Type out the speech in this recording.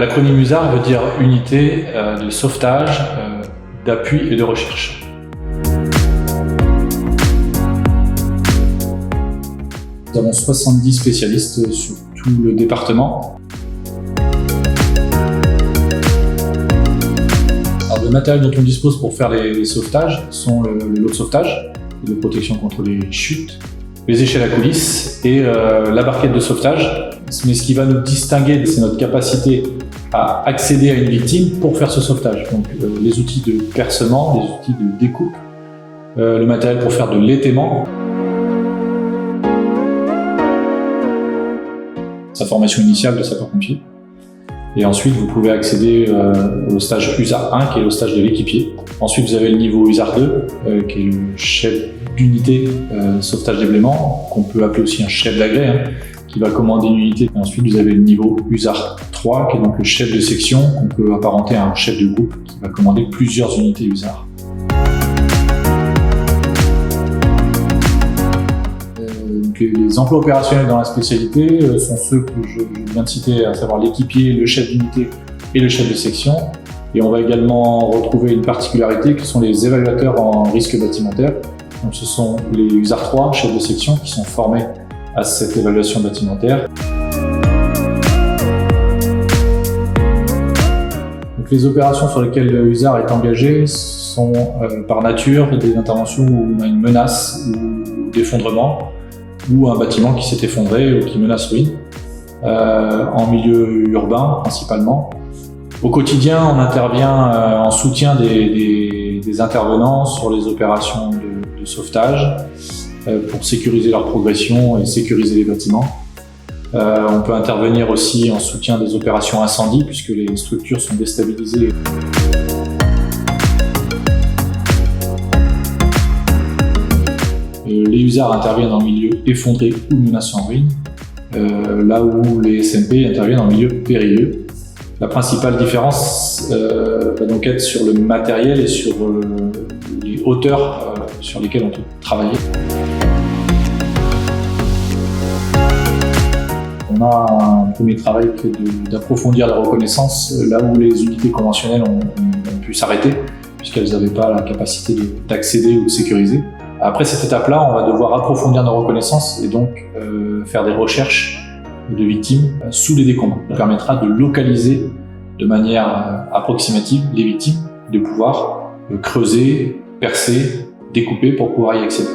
L'acronyme USAR veut dire Unité de sauvetage, d'appui et de recherche. Nous avons 70 spécialistes sur tout le département. Alors, le matériel dont on dispose pour faire les sauvetages sont le lot de sauvetage, de protection contre les chutes, les échelles à coulisses et la barquette de sauvetage. Mais ce qui va nous distinguer, c'est notre capacité à accéder à une victime pour faire ce sauvetage. Donc les outils de percement, les outils de découpe, le matériel pour faire de l'étaiement. Sa formation initiale de sapeur-pompier. Et ensuite, vous pouvez accéder au stage USAR 1, qui est le stage de l'équipier. Ensuite, vous avez le niveau USAR 2, qui est le chef d'unité sauvetage d'éblément, qu'on peut appeler aussi un chef d'agrès, qui va commander une unité. Et ensuite, vous avez le niveau USAR 3, qui est donc le chef de section, qu'on peut apparenter à un chef de groupe, qui va commander plusieurs unités USAR. Les emplois opérationnels dans la spécialité sont ceux que je viens de citer, à savoir l'équipier, le chef d'unité et le chef de section. Et on va également retrouver une particularité qui sont les évaluateurs en risque bâtimentaire. Donc ce sont les USAR 3, chefs de section, qui sont formés à cette évaluation bâtimentaire. Donc les opérations sur lesquelles le USAR est engagé sont par nature des interventions où on a une menace ou d'effondrement, ou un bâtiment qui s'est effondré ou qui menace ruine, en milieu urbain principalement. Au quotidien, on intervient en soutien des intervenants sur les opérations de sauvetage pour sécuriser leur progression et sécuriser les bâtiments. On peut intervenir aussi en soutien des opérations incendie puisque les structures sont déstabilisées. Les USAR interviennent en milieu effondré ou menaçant ruine, là où les SMP interviennent en milieu périlleux. La principale différence va donc être sur le matériel et sur les hauteurs sur lesquelles on peut travailler. On a un premier travail qui est d'approfondir la reconnaissance, là où les unités conventionnelles ont pu s'arrêter, puisqu'elles n'avaient pas la capacité d'accéder ou de sécuriser. Après cette étape-là, on va devoir approfondir nos reconnaissances et donc faire des recherches de victimes sous les décombres. Ça permettra de localiser de manière approximative les victimes, de pouvoir creuser, percer, découper pour pouvoir y accéder.